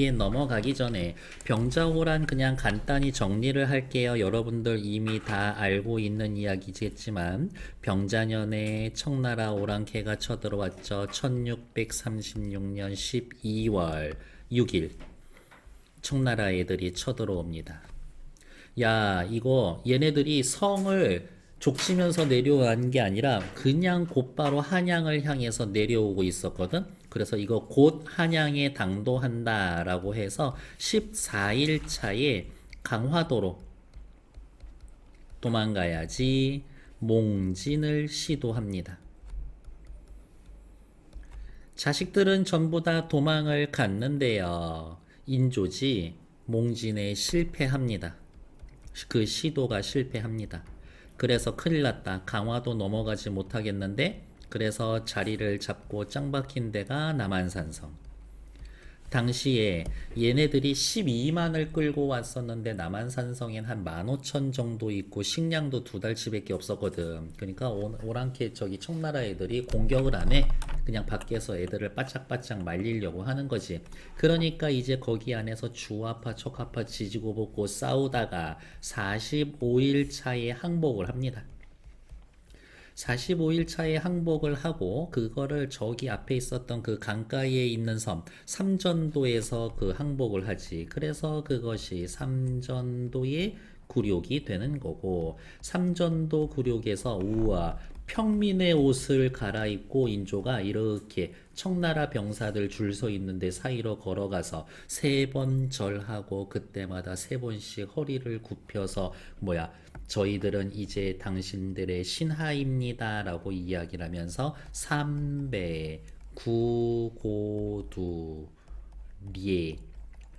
에 넘어가기 전에 병자호란 그냥 간단히 정리를 할게요. 여러분들 이미 다 알고 있는 이야기겠지만 병자년에 청나라 오랑캐가 쳐들어왔죠. 1636년 12월 6일 청나라 애들이 쳐들어옵니다. 야, 이거 얘네들이 성을 족치면서 내려온 게 아니라 그냥 곧바로 한양을 향해서 내려오고 있었거든. 그래서 이거 곧 한양에 당도한다라고 해서 14일 차에 강화도로 도망가야지 몽진을 시도합니다. 자식들은 전부 다 도망을 갔는데요. 인조지 몽진에 실패합니다. 그 시도가 실패합니다. 그래서 큰일 났다. 강화도 넘어가지 못하겠는데, 그래서 자리를 잡고 짱 박힌 데가 남한산성. 당시에 얘네들이 12만을 끌고 왔었는데 남한산성엔 한 15,000 정도 있고 식량도 2달치밖에 없었거든. 그러니까 오랑캐 저기 청나라 애들이 공격을 안 해. 그냥 밖에서 애들을 바짝바짝 말리려고 하는 거지. 그러니까 이제 거기 안에서 주화파 척화파 지지고 볶고 싸우다가 45일 차에 항복을 합니다. 45일 차에 항복을 하고 그거를 저기 앞에 있었던 그 강가에 있는 섬 삼전도에서 그 항복을 하지. 그래서 그것이 삼전도의 굴욕이 되는 거고, 삼전도 굴욕에서 우와 평민의 옷을 갈아입고 인조가 이렇게 청나라 병사들 줄 서 있는데 사이로 걸어가서 3번 절하고 그때마다 3번씩 허리를 굽혀서 뭐야, 저희들은 이제 당신들의 신하입니다 라고 이야기를 하면서 삼배 구고두리에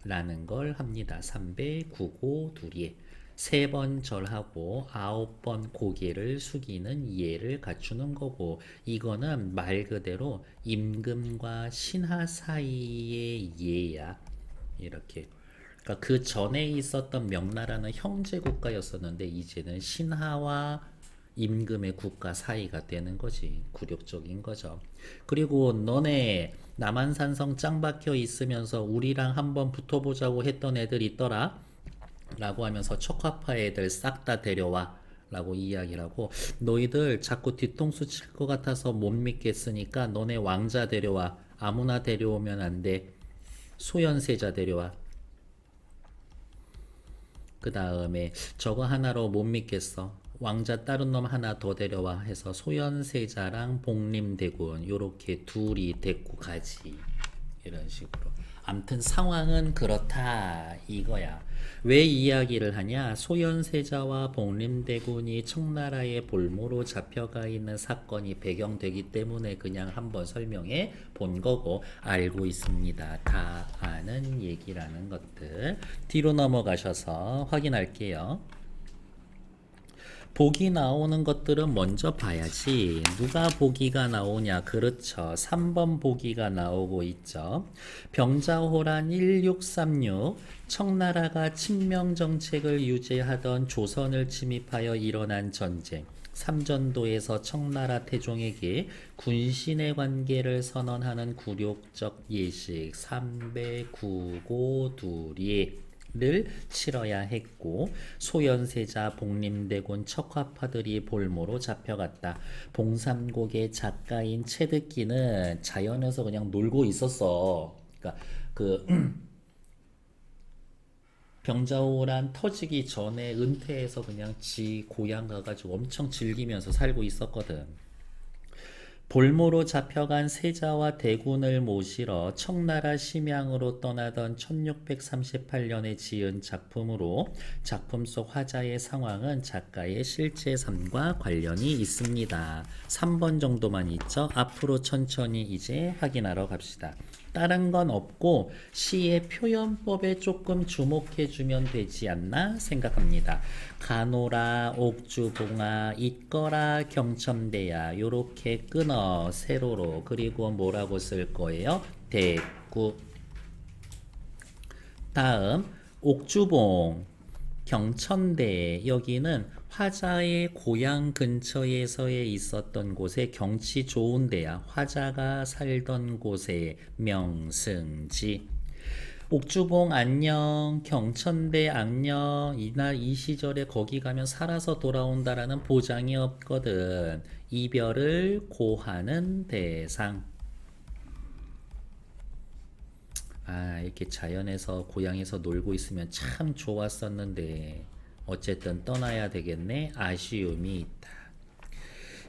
라는 걸 합니다. 삼배 구고두리에 3번 절하고 9번 고개를 숙이는 예를 갖추는 거고, 이거는 말 그대로 임금과 신하 사이의 예야. 이렇게. 그러니까 그 전에 있었던 명나라는 형제 국가였었는데 이제는 신하와 임금의 국가 사이가 되는 거지. 굴욕적인 거죠. 그리고 너네 남한산성 짱 박혀 있으면서 우리랑 한번 붙어보자고 했던 애들 있더라 라고 하면서 척화파 애들 싹 다 데려와 라고 이야기를 하고, 너희들 자꾸 뒤통수 칠 것 같아서 못 믿겠으니까 너네 왕자 데려와. 아무나 데려오면 안 돼. 소현세자 데려와. 그 다음에 저거 하나로 못 믿겠어. 왕자 다른 놈 하나 더 데려와 해서 소현세자랑 복림대군 요렇게 둘이 데리고 가지. 이런 식으로. 암튼 상황은 그렇다 이거야. 왜 이야기를 하냐? 소현세자와 복림대군이 청나라의 볼모로 잡혀가 있는 사건이 배경되기 때문에 그냥 한번 설명해 본 거고, 알고 있습니다. 다 아는 얘기라는 것들. 뒤로 넘어가셔서 확인할게요. 보기 나오는 것들은 먼저 봐야지. 누가 보기가 나오냐? 그렇죠. 3번 보기가 나오고 있죠. 병자호란 1636, 청나라가 친명정책을 유지하던 조선을 침입하여 일어난 전쟁. 삼전도에서 청나라 태종에게 군신의 관계를 선언하는 굴욕적 예식 삼배구고두리 를 치러야 했고, 소현세자 복림대군 척화파들이 볼모로 잡혀갔다. 봉삼곡의 작가인 채득기는 자연에서 그냥 놀고 있었어. 그러니까 그 병자호란 터지기 전에 은퇴해서 그냥 지 고향 가가지고 엄청 즐기면서 살고 있었거든. 볼모로 잡혀간 세자와 대군을 모시러 청나라 심양으로 떠나던 1638년에 지은 작품으로, 작품 속 화자의 상황은 작가의 실제 삶과 관련이 있습니다. 3번 정도만 있죠. 앞으로 천천히 이제 확인하러 갑시다. 다른 건 없고 시의 표현법에 조금 주목해주면 되지 않나 생각합니다. 가노라, 옥주봉아, 있거라, 경첨대야 요렇게 끊어 세로로. 그리고 뭐라고 쓸 거예요? 대구. 다음 옥주봉, 경천대. 여기는 화자의 고향 근처에서에 있었던 곳에 경치 좋은 데야. 화자가 살던 곳의 명승지. 옥주봉 안녕, 경천대 안녕. 이날 이 시절에 거기 가면 살아서 돌아온다라는 보장이 없거든. 이별을 고하는 대상. 아, 이렇게 자연에서 고향에서 놀고 있으면 참 좋았었는데 어쨌든 떠나야 되겠네. 아쉬움이 있다.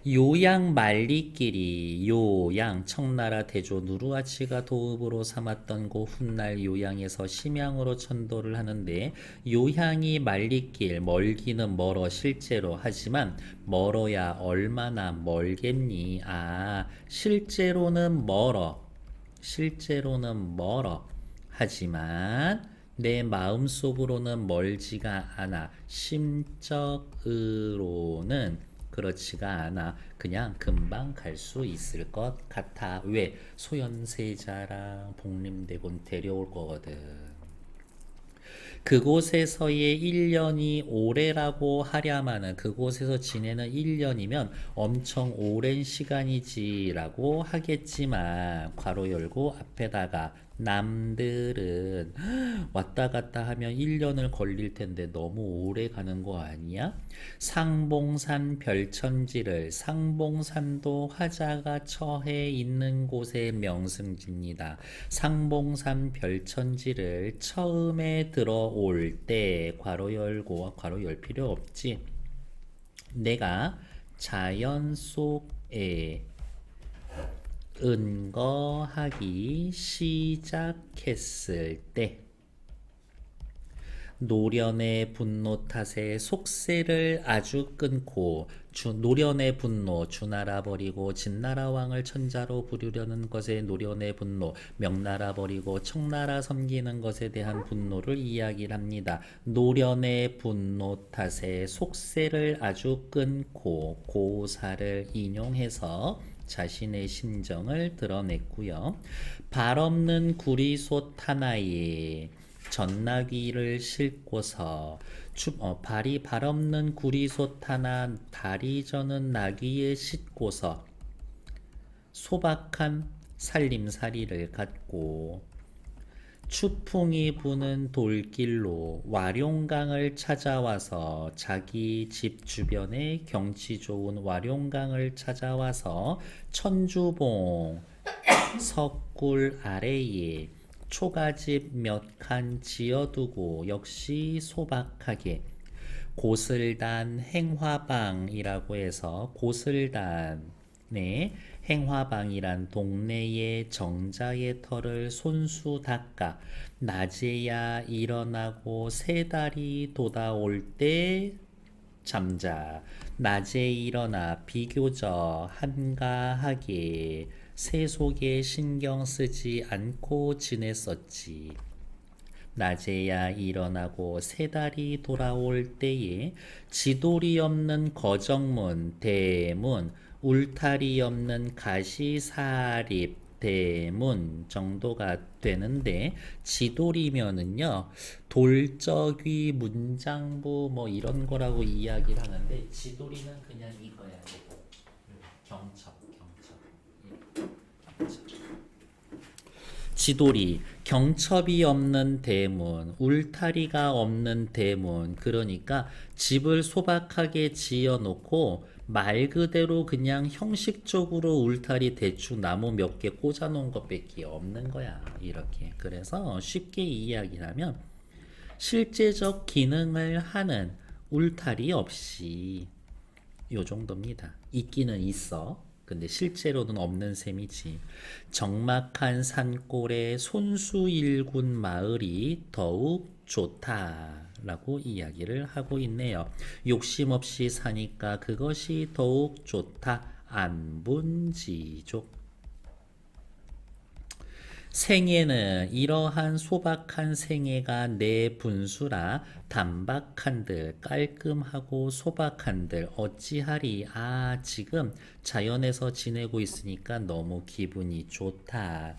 요양 말리끼리 요양 청나라 대조 누르하치가 도읍으로 삼았던 고 훗날 요양에서 심양으로 천도를 하는데 요향이 말리길 멀기는 멀어 실제로 하지만 멀어야 얼마나 멀겠니? 아 실제로는 멀어 하지만 내 마음속으로는 멀지가 않아 심적으로는 그렇지가 않아. 그냥 금방 갈 수 있을 것 같아. 왜? 소현세자랑 복림대군 데려올 거거든. 그곳에서의 1년이 오래라고 하랴마는 그곳에서 지내는 1년이면 엄청 오랜 시간이지라고 하겠지만 괄호 열고 앞에다가 남들은 왔다 갔다 하면 1년을 걸릴 텐데 너무 오래 가는 거 아니야? 상봉산 별천지를 상봉산도 화자가 처해 있는 곳의 명승지입니다. 상봉산 별천지를 처음에 들어올 때 괄호 열고 괄호 열 필요 없지. 내가 자연 속에 은거하기 시작했을 때 노련의 분노 탓에 속세를 아주 끊고 노련의 분노 주나라 버리고 진나라 왕을 천자로 부르려는 것에 노련의 분노 명나라 버리고 청나라 섬기는 것에 대한 분노를 이야기를 합니다. 노련의 분노 탓에 속세를 아주 끊고 고사를 인용해서 자신의 심정을 드러냈고요. 발 없는 구리솥 하나에 전나귀를 싣고서 발이 발 없는 구리솥 하나 다리 저는 나귀에 싣고서 소박한 살림살이를 갖고 추풍이 부는 돌길로 와룡강을 찾아와서 자기 집 주변에 경치 좋은 와룡강을 찾아와서 천주봉 석굴 아래에 초가집 몇 칸 지어두고 역시 소박하게 고슬단 행화방이라고 해서 고슬단의 행화방이란 동네의 정자의 털을 손수 닦아 낮에야 일어나고 세 달이 돋아올 때 잠자 낮에 일어나 비교적 한가하게 세속에 신경 쓰지 않고 지냈었지. 낮에야 일어나고 세 달이 돌아올 때에 지돌이 없는 거정문 대문 울타리 없는 가시사립 대문 정도가 되는데 지돌이면은요 돌적위 문장부 뭐 이런 거라고 이야기를 하는데 지돌이는 그냥 이거야. 이거. 경첩. 지돌이 경첩이 없는 대문 울타리가 없는 대문 그러니까 집을 소박하게 지어놓고 말 그대로 그냥 형식적으로 울타리 대충 나무 몇 개 꽂아놓은 것밖에 없는 거야 이렇게. 그래서 쉽게 이야기하면 실제적 기능을 하는 울타리 없이 요 정도입니다. 있기는 있어. 근데 실제로는 없는 셈이지. 적막한 산골에 손수 일군 마을이 더욱 좋다라고 이야기를 하고 있네요. 욕심 없이 사니까 그것이 더욱 좋다. 안분지족. 생애는 이러한 소박한 생애가 내 분수라 단박한들 깔끔하고 소박한들 어찌하리. 아 지금 자연에서 지내고 있으니까 너무 기분이 좋다.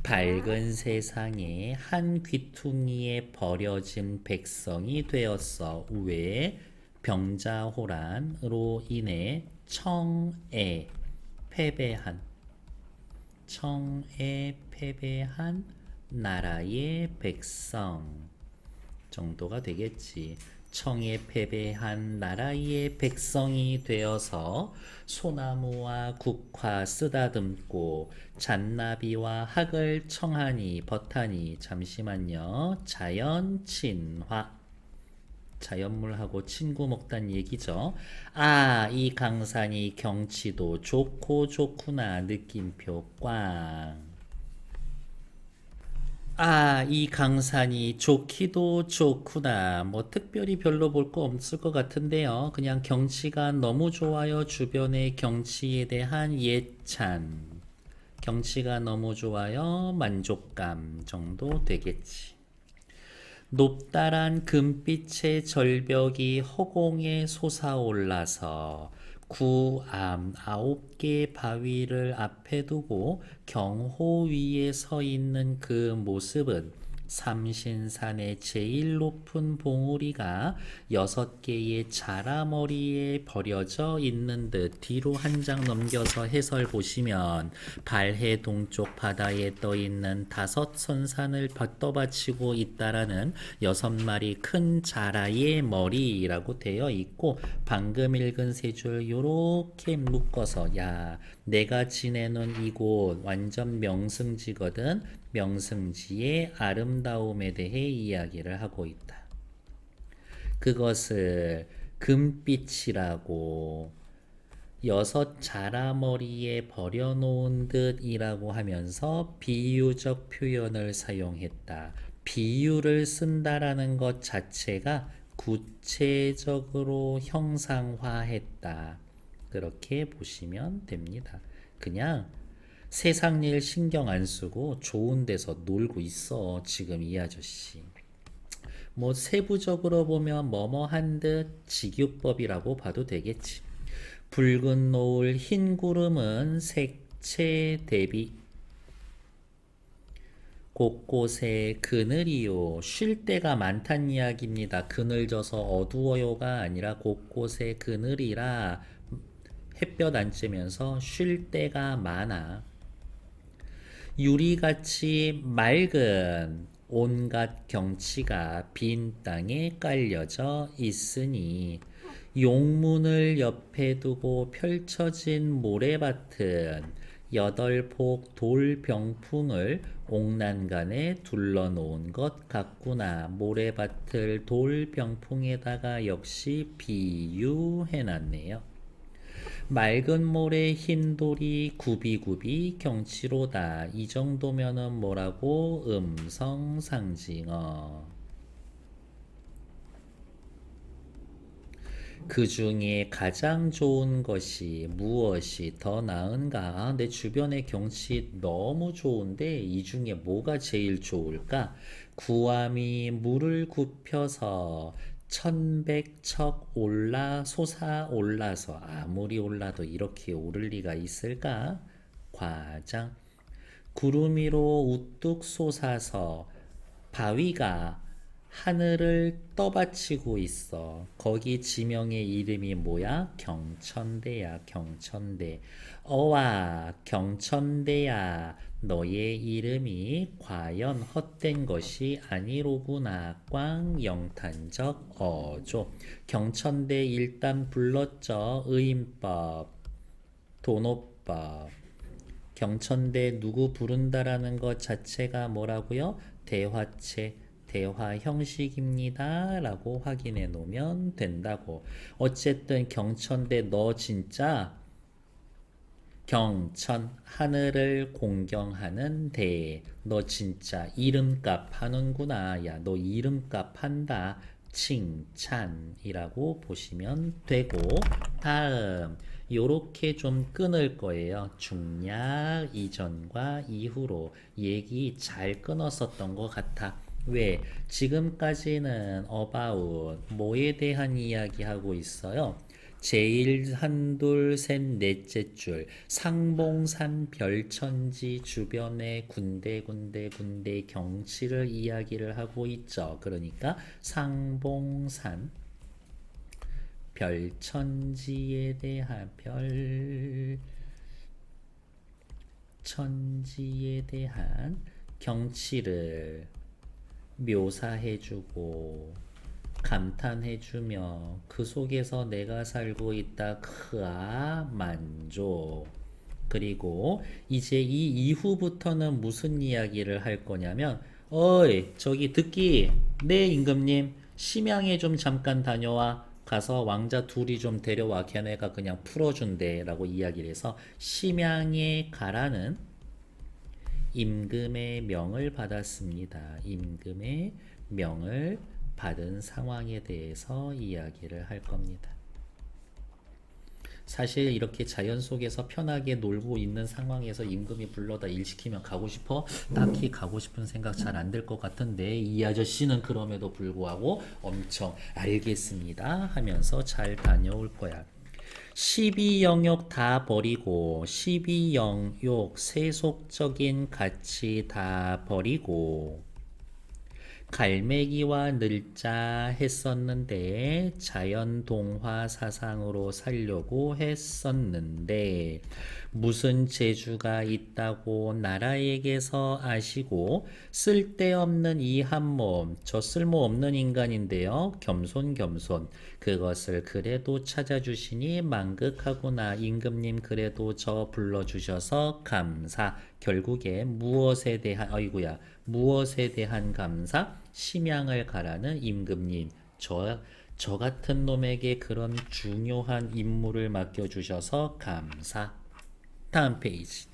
밝은 세상에 한 귀퉁이에 버려진 백성이 되었어. 왜? 병자호란으로 인해 청에 패배한 청에 패배한 나라의 백성 정도가 되겠지. 청에 패배한 나라의 백성이 되어서 소나무와 국화 쓰다듬고 잔나비와 학을 청하니 버타니 잠시만요. 자연 친화 자연물하고 친구 먹단 얘기죠. 아, 이 강산이 경치도 좋고 좋구나. 느낌표 꽝. 아, 이 강산이 좋기도 좋구나. 뭐 특별히 별로 볼 거 없을 것 같은데요. 그냥 경치가 너무 좋아요. 주변의 경치에 대한 예찬. 경치가 너무 좋아요. 만족감 정도 되겠지. 높다란 금빛의 절벽이 허공에 솟아올라서 구암 9개 바위를 앞에 두고 경호 위에 서 있는 그 모습은 삼신산의 제일 높은 봉우리가 6개의 자라머리에 버려져 있는 듯. 뒤로 한 장 넘겨서 해설 보시면 발해 동쪽 바다에 떠 있는 5선산을 떠받치고 있다라는 6마리 큰 자라의 머리라고 되어 있고, 방금 읽은 세 줄 요렇게 묶어서, 야, 내가 지내는 이곳 완전 명승지거든. 명승지의 아름다움에 대해 이야기를 하고 있다. 그것을 금빛이라고 6자라머리에 버려놓은 듯이라고 하면서 비유적 표현을 사용했다. 비유를 쓴다라는 것 자체가 구체적으로 형상화했다. 그렇게 보시면 됩니다. 그냥 세상 일 신경 안 쓰고 좋은 데서 놀고 있어. 지금 이 아저씨. 뭐 세부적으로 보면 뭐뭐한 듯 직유법이라고 봐도 되겠지. 붉은 노을 흰 구름은 색채 대비 곳곳에 그늘이요. 쉴 데가 많단 이야기입니다. 그늘 져서 어두워요가 아니라 곳곳에 그늘이라 햇볕 안 쬐면서 쉴 데가 많아. 유리같이 맑은 온갖 경치가 빈 땅에 깔려져 있으니 용문을 옆에 두고 펼쳐진 모래밭은 8폭 돌병풍을 옥난간에 둘러놓은 것 같구나. 모래밭을 돌병풍에다가 역시 비유해놨네요. 맑은 모래 흰 돌이 굽이굽이 경치로다. 이 정도면은 뭐라고? 음성상징어. 그 중에 가장 좋은 것이 무엇이 더 나은가? 내 주변의 경치 너무 좋은데 이 중에 뭐가 제일 좋을까? 구암이 물을 굽혀서 천백척 솟아올라서 아무리 올라도 이렇게 오를 리가 있을까? 과장. 구름 위로 우뚝 솟아서 바위가 하늘을 떠받치고 있어. 거기 지명의 이름이 뭐야? 경천대야. 경천대. 어와 경천대야, 너의 이름이 과연 헛된 것이 아니로구나. 꽝. 영탄적 어조. 경천대 일단 불렀죠. 의인법, 도노법. 경천대 누구 부른다라는 것 자체가 뭐라고요? 대화체, 대화 형식입니다 라고 확인해 놓으면 된다고. 어쨌든 경천대 너 진짜 경천, 하늘을 공경하는 대, 너 진짜 이름값 하는구나. 야, 너 이름값 한다. 칭찬이라고 보시면 되고, 다음 요렇게 좀 끊을 거예요. 중략 이전과 이후로 얘기 잘 끊었었던 것 같아. 왜? 지금까지는 about 뭐에 대한 이야기 하고 있어요. 제일 한둘 셋 넷째 줄 상봉산 별천지 주변의 군데 경치를 이야기를 하고 있죠. 그러니까 상봉산 별천지에 대한 별천지에 대한 경치를 묘사해주고 감탄해주며 그 속에서 내가 살고 있다. 크아 만족. 그리고 이제 이 이후부터는 무슨 이야기를 할 거냐면 어이 저기 듣기 네 임금님 심양에 좀 잠깐 다녀와 가서 왕자 둘이 좀 데려와 걔네가 그냥 풀어준대 라고 이야기를 해서 심양에 가라는 임금의 명을 받았습니다. 임금의 명을 받은 상황에 대해서 이야기를 할 겁니다. 사실 이렇게 자연 속에서 편하게 놀고 있는 상황에서 임금이 불러다 일 시키면 가고 싶어? 딱히 가고 싶은 생각 잘 안 들 것 같은데 이 아저씨는 그럼에도 불구하고 엄청 알겠습니다 하면서 잘 다녀올 거야. 12영역 다 버리고 12영역 세속적인 가치 다 버리고 갈매기와 늘자 했었는데 자연 동화 사상으로 살려고 했었는데 무슨 재주가 있다고 나라에게서 아시고 쓸데없는 이 한 몸 저 쓸모없는 인간인데요 겸손 그것을 그래도 찾아주시니 만극하구나 임금님 그래도 저 불러주셔서 감사 결국에 무엇에 대한 어이구야 무엇에 대한 감사? 심양을 가라는 임금님 저 같은 놈에게 그런 중요한 임무를 맡겨주셔서 감사. 다음 페이지.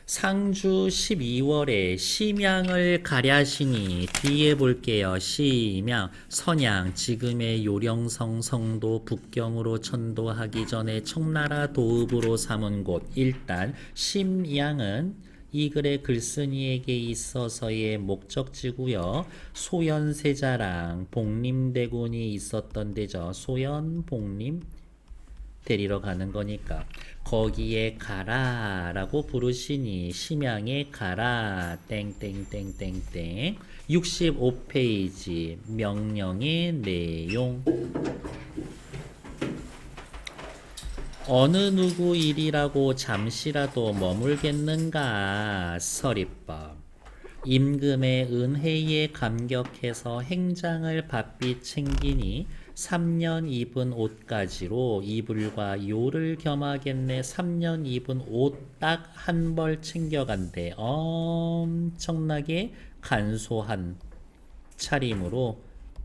상주 12월에 심양을 가랴시니 뒤에 볼게요. 심양, 선양, 지금의 요령성 성도 북경으로 천도하기 전에 청나라 도읍으로 삼은 곳. 일단 심양은 이 글의 글쓴이에게 있어서의 목적지고요. 소현세자랑 복림대군이 있었던 데죠. 소현, 복림 데리러 가는 거니까 거기에 가라 라고 부르시니 심양에 가라 땡땡땡땡땡 65페이지 명령의 내용 어느 누구 일이라고 잠시라도 머물겠는가 서리법 임금의 은혜에 감격해서 행장을 바삐 챙기니 3년 입은 옷가지로 이불과 요를 겸하겠네. 3년 입은 옷 딱 한 벌 챙겨간대. 엄청나게 간소한 차림으로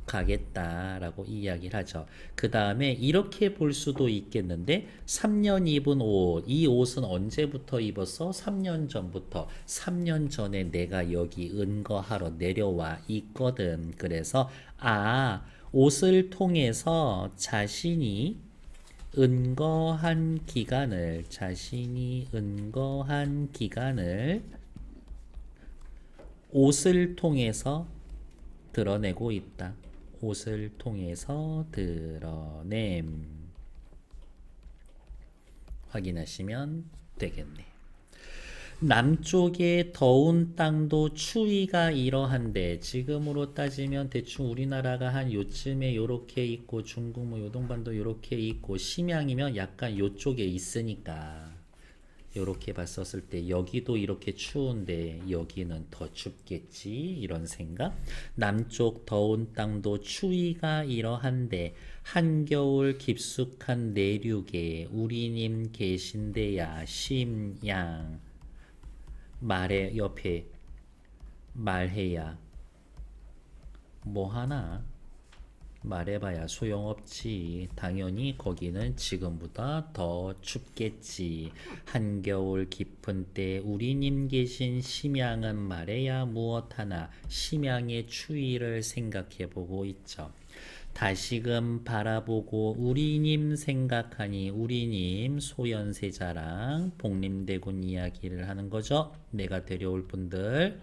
가겠다라고 이야기를 하죠. 그 다음에 이렇게 볼 수도 있겠는데 3년 입은 옷, 이 옷은 언제부터 입었어? 3년 전부터. 3년 전에 내가 여기 은거하러 내려와 있거든. 그래서 옷을 통해서 자신이 은거한 기간을 옷을 통해서 드러내고 있다. 옷을 통해서 드러냄. 확인하시면 되겠네. 남쪽의 더운 땅도 추위가 이러한데 지금으로 따지면 대충 우리나라가 한 요쯤에 요렇게 있고 중국 뭐 요동반도 요렇게 있고 심양이면 약간 요쪽에 있으니까 요렇게 봤었을 때 여기도 이렇게 추운데 여기는 더 춥겠지 이런 생각. 남쪽 더운 땅도 추위가 이러한데 한겨울 깊숙한 내륙에 우리님 계신데야 심양 말에 옆에 말해야 뭐하나 말해봐야 소용없지. 당연히 거기는 지금보다 더 춥겠지. 한겨울 깊은 때 우리님 계신 심양은 말해야 무엇하나 심양의 추위를 생각해보고 있죠. 다시금 바라보고 우리님 생각하니 우리님 소현세자랑 복림대군 이야기를 하는 거죠. 내가 데려올 분들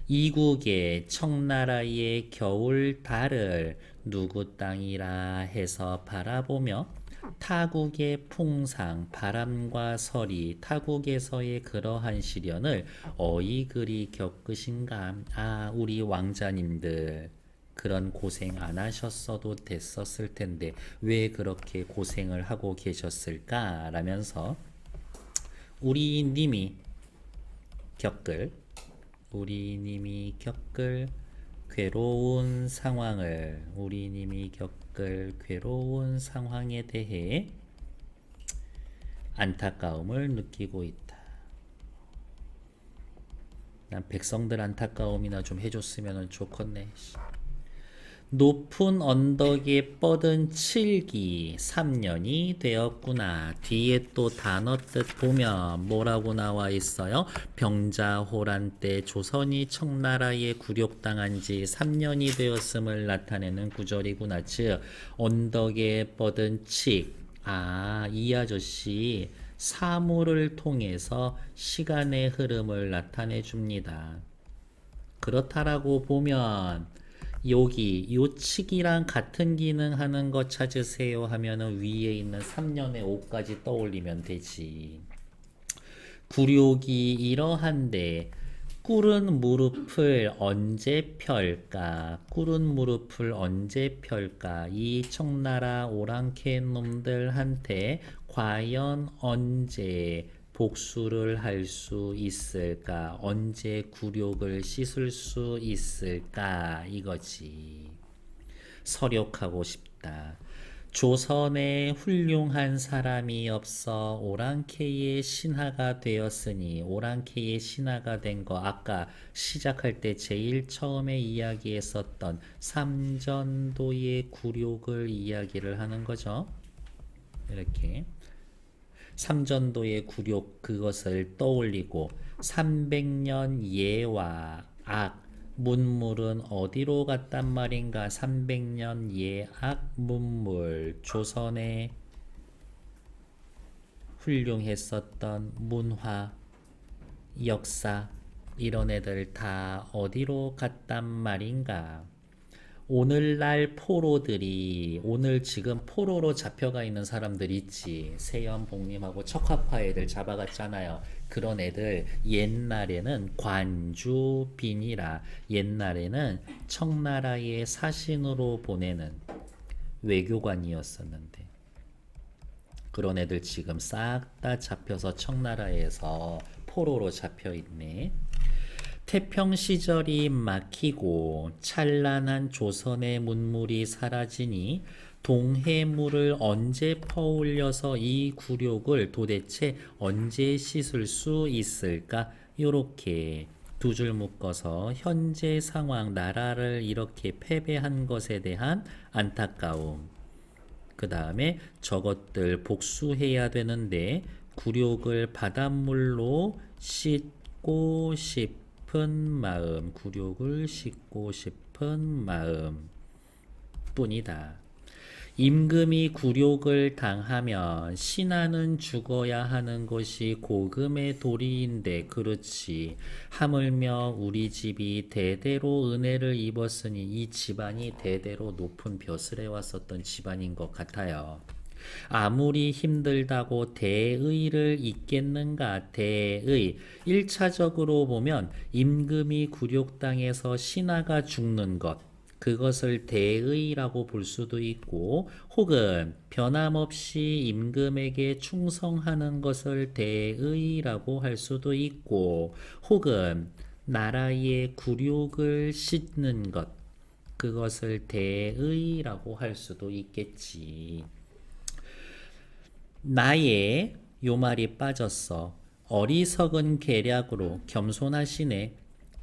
이국의 청나라의 겨울 달을 누구 땅이라 해서 바라보며 타국의 풍상, 바람과 서리, 타국에서의 그러한 시련을 어이 그리 겪으신가? 우리 왕자님들 그런 고생 안 하셨어도 됐었을 텐데 왜 그렇게 고생을 하고 계셨을까? 라면서 우리 님이 겪을 우리님이 겪을 괴로운 상황을 우리님이 겪을 괴로운 상황에 대해 안타까움을 느끼고 있다. 난 백성들 안타까움이나 좀 해줬으면 좋겠네. 높은 언덕에 뻗은 칠기 3년이 되었구나. 뒤에 또 단어 뜻 보면 뭐라고 나와 있어요? 병자호란 때 조선이 청나라에 굴욕당한 지 3년이 되었음을 나타내는 구절이구나. 즉 언덕에 뻗은 칡. 이 아저씨 사물을 통해서 시간의 흐름을 나타내 줍니다. 그렇다라고 보면 여기 요칙이랑 같은 기능하는 거 찾으세요 하면은 위에 있는 3년의 5까지 떠올리면 되지. 굴욕이 이러한데 꿇은 무릎을 언제 펼까? 꿇은 무릎을 언제 펼까? 이 청나라 오랑캐 놈들한테 과연 언제 복수를 할 수 있을까? 언제 굴욕을 씻을 수 있을까? 이거지. 서력하고 싶다. 조선에 훌륭한 사람이 없어 오랑캐의 신하가 되었으니 오랑캐의 신하가 된 거 아까 시작할 때 제일 처음에 이야기했었던 삼전도의 굴욕을 이야기를 하는 거죠. 이렇게 삼전도의 굴욕 그것을 떠올리고 300년 예와 악 문물은 어디로 갔단 말인가? 300년 예악 문물 조선의 훌륭했었던 문화 역사 이런 애들 다 어디로 갔단 말인가? 오늘날 포로들이 오늘 지금 포로로 잡혀가 있는 사람들 있지. 세연복림하고 척학파 애들 잡아갔잖아요. 그런 애들 옛날에는 관주빈이라 옛날에는 청나라의 사신으로 보내는 외교관이었었는데 그런 애들 지금 싹 다 잡혀서 청나라에서 포로로 잡혀 있네. 태평 시절이 막히고 찬란한 조선의 문물이 사라지니 동해물을 언제 퍼올려서 이 굴욕을 도대체 언제 씻을 수 있을까? 요렇게 두 줄 묶어서 현재 상황 나라를 이렇게 패배한 것에 대한 안타까움. 그 다음에 저것들 복수해야 되는데 굴욕을 바닷물로 씻고 싶은 마음, 굴욕을 씻고 싶은 마음 뿐이다. 임금이 굴욕을 당하면 신하는 죽어야 하는 것이 고금의 도리인데 그렇지. 하물며 우리 집이 대대로 은혜를 입었으니 이 집안이 대대로 높은 벼슬에 왔었던 집안인 것 같아요. 아무리 힘들다고 대의를 잇겠는가? 대의. 1차적으로 보면 임금이 굴욕당해서 신하가 죽는 것. 그것을 대의라고 볼 수도 있고 혹은 변함없이 임금에게 충성하는 것을 대의라고 할 수도 있고 혹은 나라의 굴욕을 씻는 것 그것을 대의라고 할 수도 있겠지. 나의 요 말이 빠졌어. 어리석은 계략으로 겸손하시네.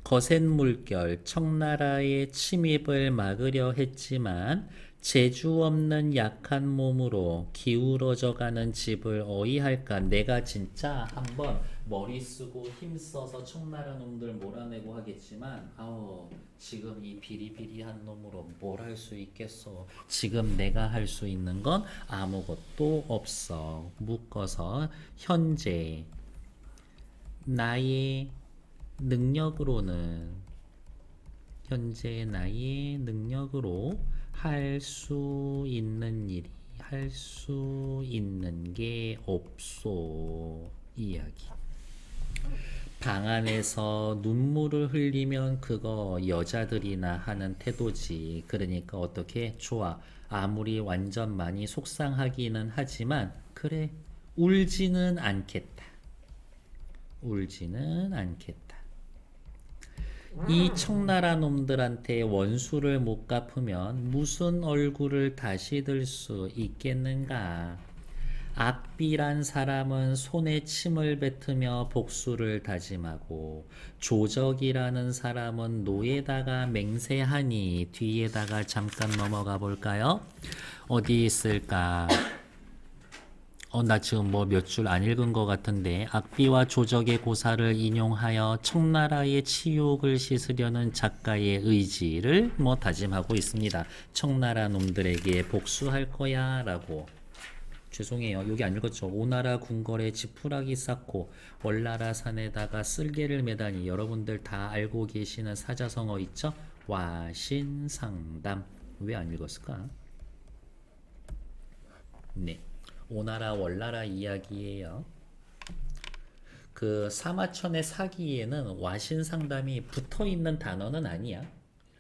거센 물결 청나라의 침입을 막으려 했지만 재주 없는 약한 몸으로 기울어져가는 집을 어이할까. 내가 진짜 한번 머리 쓰고 힘써서 청나라 놈들 몰아내고 하겠지만 지금 이 비리비리한 놈으로 뭘 할 수 있겠어. 지금 내가 할 수 있는 건 아무것도 없어. 묶어서 현재 나의 능력으로는 현재 나의 능력으로 할 수 있는 일이 할 수 있는 게 없소. 이야기. 방 안에서 눈물을 흘리면 그거 여자들이나 하는 태도지. 그러니까 어떻게 좋아. 아무리 완전 많이 속상하기는 하지만 그래 울지는 않겠다. 울지는 않겠다. 이 청나라 놈들한테 원수를 못 갚으면 무슨 얼굴을 다시 들 수 있겠는가? 악비란 사람은 손에 침을 뱉으며 복수를 다짐하고 조적이라는 사람은 노에다가 맹세하니 뒤에다가 잠깐 넘어가 볼까요? 어디 있을까? 나 지금 뭐 몇 줄 안 읽은 것 같은데 악비와 조적의 고사를 인용하여 청나라의 치욕을 씻으려는 작가의 의지를 뭐 다짐하고 있습니다. 청나라 놈들에게 복수할 거야 라고. 죄송해요. 여기 안 읽었죠. 오나라 궁궐에 지푸라기 쌓고 월나라 산에다가 쓸개를 매다니 여러분들 다 알고 계시는 사자성어 있죠? 와신상담. 왜 안 읽었을까? 네. 오나라 월나라 이야기예요. 그 사마천의 사기에는 와신상담이 붙어 있는 단어는 아니야.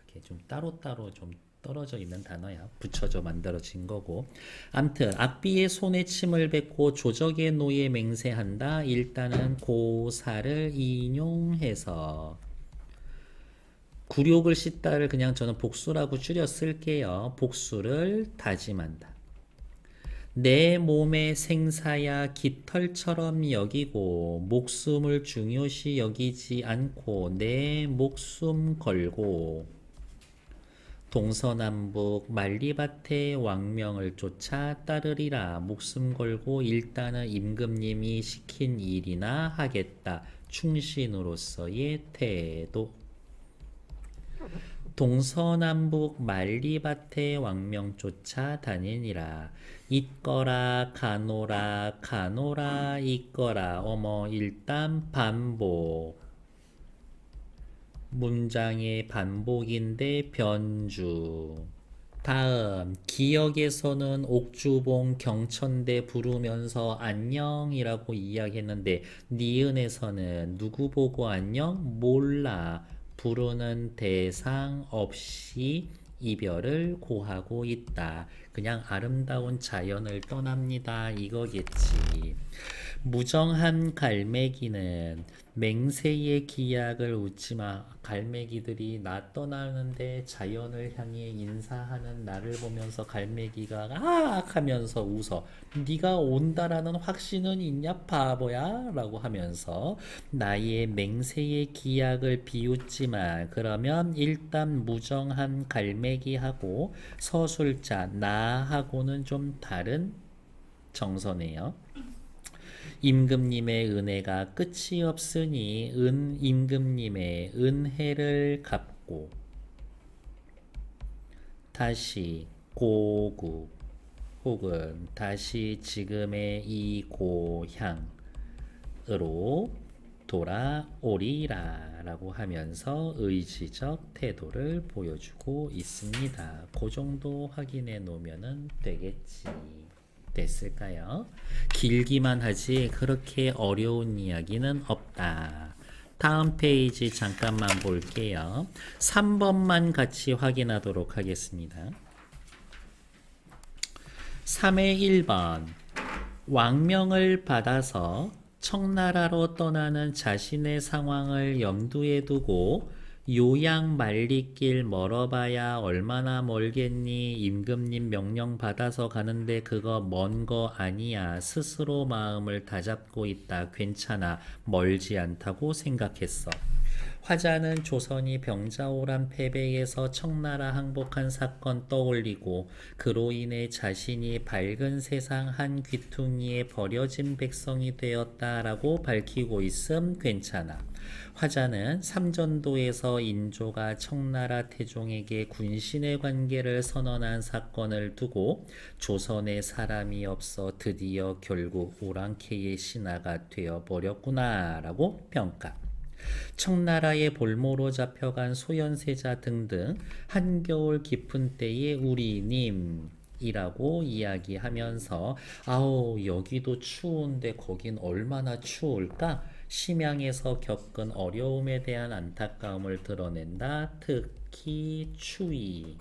이렇게 좀 따로따로 좀 떨어져 있는 단어야. 붙여져 만들어진 거고. 암튼 악비의 손에 침을 뱉고 조적의 노에 맹세한다. 일단은 고사를 인용해서 굴욕을 씻다를 그냥 저는 복수라고 줄여 쓸게요. 복수를 다짐한다. 내 몸의 생사야 깃털처럼 여기고 목숨을 중요시 여기지 않고 내 목숨 걸고 동서남북 만리밭의 왕명을 쫓아 따르리라. 목숨 걸고 일단은 임금님이 시킨 일이나 하겠다. 충신으로서의 태도. 동서남북 만리밭의 왕명 쫓아 다니니라. 있거라 가노라 가노라 있거라. 어머 일단 반복. 문장의 반복인데 변주. 다음 기역에서는 옥주봉 경천대 부르면서 안녕이라고 이야기했는데 니은에서는 누구 보고 안녕? 몰라. 부르는 대상 없이 이별을 고하고 있다. 그냥 아름다운 자연을 떠납니다. 이거겠지. 무정한 갈매기는 맹세의 기약을 웃지마. 갈매기들이 나 떠나는데 자연을 향해 인사하는 나를 보면서 갈매기가 악 하면서 웃어. 네가 온다라는 확신은 있냐 바보야? 라고 하면서 나의 맹세의 기약을 비웃지마. 그러면 일단 무정한 갈매기하고 서술자 나하고는 좀 다른 정서네요. 임금님의 은혜가 끝이 없으니 임금님의 은혜를 갚고 다시 고국 혹은 다시 지금의 이 고향으로 돌아오리라 라고 하면서 의지적 태도를 보여주고 있습니다. 그 정도 확인해 놓으면 되겠지. 됐을까요? 길기만 하지 그렇게 어려운 이야기는 없다. 다음 페이지 잠깐만 볼게요. 3번만 같이 확인하도록 하겠습니다. 3의 1번 왕명을 받아서 청나라로 떠나는 자신의 상황을 염두에 두고 요양 만리길 멀어봐야 얼마나 멀겠니? 임금님 명령 받아서 가는데 그거 먼 거 아니야. 스스로 마음을 다잡고 있다. 괜찮아. 멀지 않다고 생각했어. 화자는 조선이 병자호란 패배에서 청나라 항복한 사건 떠올리고 그로 인해 자신이 밝은 세상 한 귀퉁이에 버려진 백성이 되었다라고 밝히고 있음 괜찮아. 화자는 삼전도에서 인조가 청나라 태종에게 군신의 관계를 선언한 사건을 두고 조선에 사람이 없어 드디어 결국 오랑캐의 신하가 되어버렸구나 라고 평가. 청나라의 볼모로 잡혀간 소현세자 등등 한겨울 깊은 때의 우리님 이라고 이야기하면서 아우 여기도 추운데 거긴 얼마나 추울까? 심양에서 겪은 어려움에 대한 안타까움을 드러낸다. 특히 추위.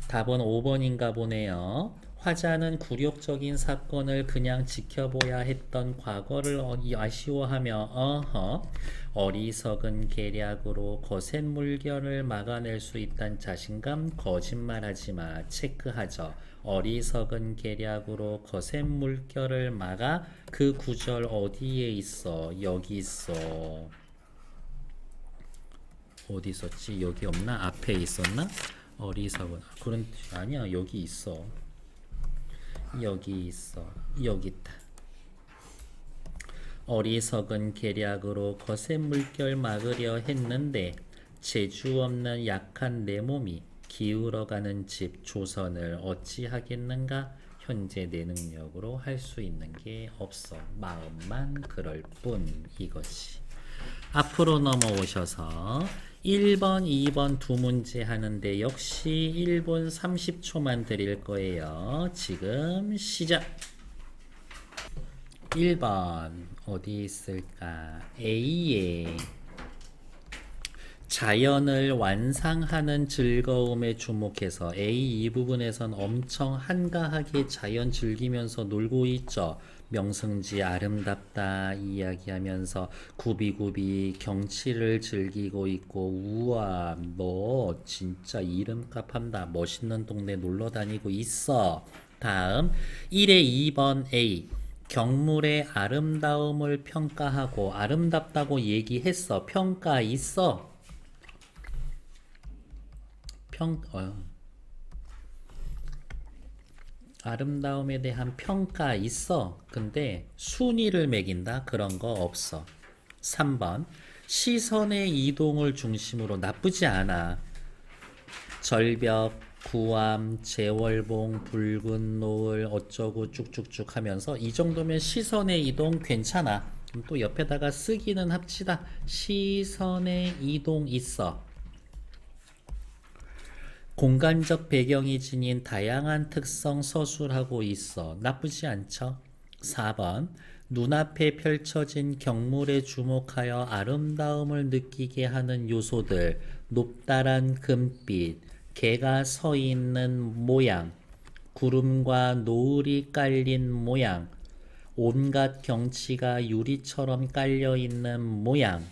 답은 5번인가 보네요. 화자는 굴욕적인 사건을 그냥 지켜보야 했던 과거를 아쉬워하며 어리석은 계략으로 거센 물결을 막아낼 수 있다는 자신감 거짓말하지 마. 체크하죠. 어리석은 계략으로 거센 물결을 막아. 그 구절 어디에 있어? 여기 있어. 어디 있었지? 여기 없나? 앞에 있었나? 어리석은 그런 아니야. 여기 있어. 여기 있어. 여기 있다. 어리석은 계략으로 거센 물결 막으려 했는데 재주 없는 약한 내 몸이 기울어가는 집 조선을 어찌하겠는가. 현재 내 능력으로 할 수 있는 게 없어. 마음만 그럴 뿐. 이것이. 앞으로 넘어오셔서 1번, 2번 두 문제 하는데 역시 1분 30초만 드릴 거예요. 지금 시작! 1번 어디 있을까? A에 자연을 완상하는 즐거움에 주목해서 A 이 부분에선 엄청 한가하게 자연 즐기면서 놀고 있죠. 명승지 아름답다 이야기하면서 구비구비 경치를 즐기고 있고 우와 너 진짜 이름값 한다 멋있는 동네 놀러 다니고 있어. 다음 1의 2번 A 경물의 아름다움을 평가하고 아름답다고 얘기했어. 평가 있어. 아름다움에 대한 평가 있어. 근데 순위를 매긴다? 그런 거 없어. 3번 시선의 이동을 중심으로 나쁘지 않아. 절벽, 구암, 제월봉, 붉은 노을 어쩌고 쭉쭉쭉 하면서 이 정도면 시선의 이동 괜찮아. 그럼 또 옆에다가 쓰기는 합치다. 시선의 이동 있어. 공간적 배경이 지닌 다양한 특성 서술하고 있어. 나쁘지 않죠? 4번 눈앞에 펼쳐진 경물에 주목하여 아름다움을 느끼게 하는 요소들. 높다란 금빛, 개가 서 있는 모양, 구름과 노을이 깔린 모양, 온갖 경치가 유리처럼 깔려 있는 모양,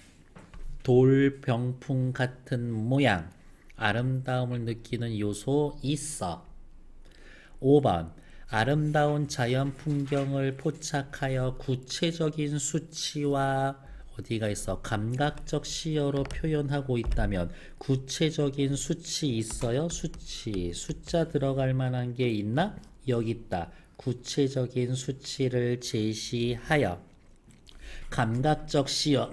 돌병풍 같은 모양. 아름다움을 느끼는 요소 있어. 5번 아름다운 자연 풍경을 포착하여 구체적인 수치와 어디가 있어? 감각적 시어로 표현하고 있다면 구체적인 수치 있어요? 수치. 숫자 들어갈 만한 게 있나? 여기 있다. 구체적인 수치를 제시하여 감각적 시어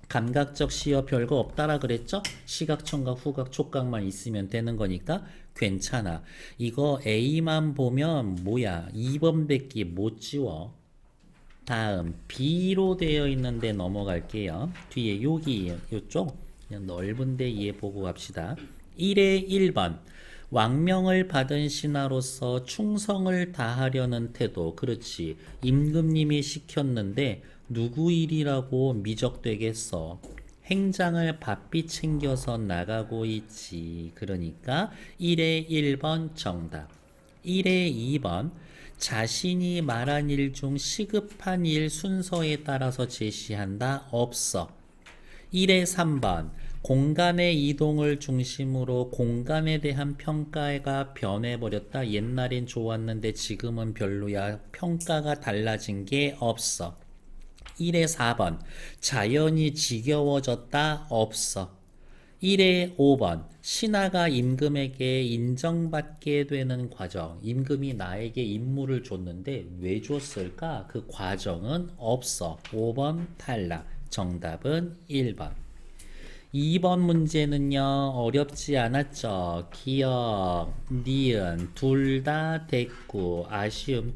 감각적 시어 별거 없다라 그랬죠? 시각, 청각, 후각, 촉각만 있으면 되는 거니까 괜찮아. 이거 A만 보면 뭐야? 2번 뱉기 못 지워. 다음 B로 되어 있는데 넘어갈게요. 뒤에 여기 요쪽 그냥 넓은 데 이해 보고 갑시다. 1의 1번 왕명을 받은 신하로서 충성을 다하려는 태도. 그렇지. 임금님이 시켰는데 누구 일이라고 미적되겠어. 행장을 바삐 챙겨서 나가고 있지. 그러니까 1의 1번 정답. 1의 2번 자신이 말한 일 중 시급한 일 순서에 따라서 제시한다. 없어. 1의 3번 공간의 이동을 중심으로 공간에 대한 평가가 변해버렸다. 옛날엔 좋았는데 지금은 별로야. 평가가 달라진 게 없어. 1의 4번 자연이 지겨워졌다. 없어. 1의 5번 신하가 임금에게 인정받게 되는 과정. 임금이 나에게 임무를 줬는데 왜 줬을까? 그 과정은 없어. 5번 탈락. 정답은 1번. 2번 문제는요. 어렵지 않았죠. 기억, 니은 둘 다 됐고 아쉬움.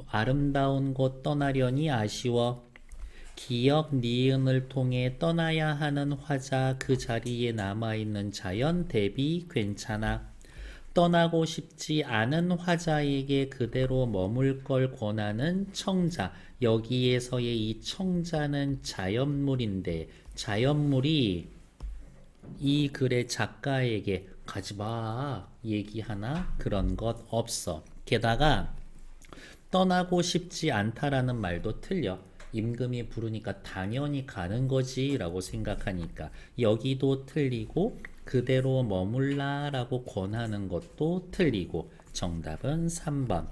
아름다운 곳 떠나려니 아쉬워. 기억, 니은을 통해 떠나야 하는 화자, 그 자리에 남아있는 자연 대비 괜찮아. 떠나고 싶지 않은 화자에게 그대로 머물 걸 권하는 청자. 여기에서의 이 청자는 자연물인데 자연물이 이 글의 작가에게 가지마 얘기하나? 그런 것 없어. 게다가 떠나고 싶지 않다라는 말도 틀려. 임금이 부르니까 당연히 가는 거지 라고 생각하니까 여기도 틀리고 그대로 머물라 라고 권하는 것도 틀리고 정답은 3번.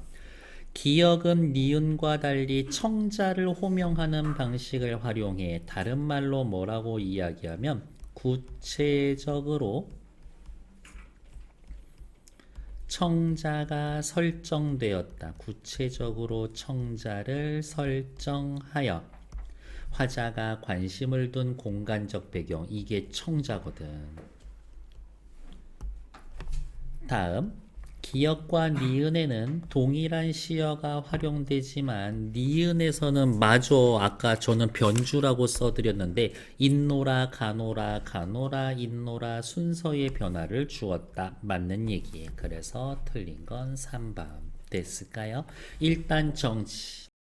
기역은 니은과 달리 청자를 호명하는 방식을 활용해 다른 말로 뭐라고 이야기하면 구체적으로 청자가 설정되었다. 구체적으로 청자를 설정하여 화자가 관심을 둔 공간적 배경 이게 청자거든. 다음 기역과 니은에는 동일한 시어가 활용되지만 니은에서는 마저 아까 저는 변주라고 써드렸는데 있노라 가노라 가노라 있노라 순서의 변화를 주었다. 맞는 얘기예요. 그래서 틀린 건 3번 됐을까요? 일단 정치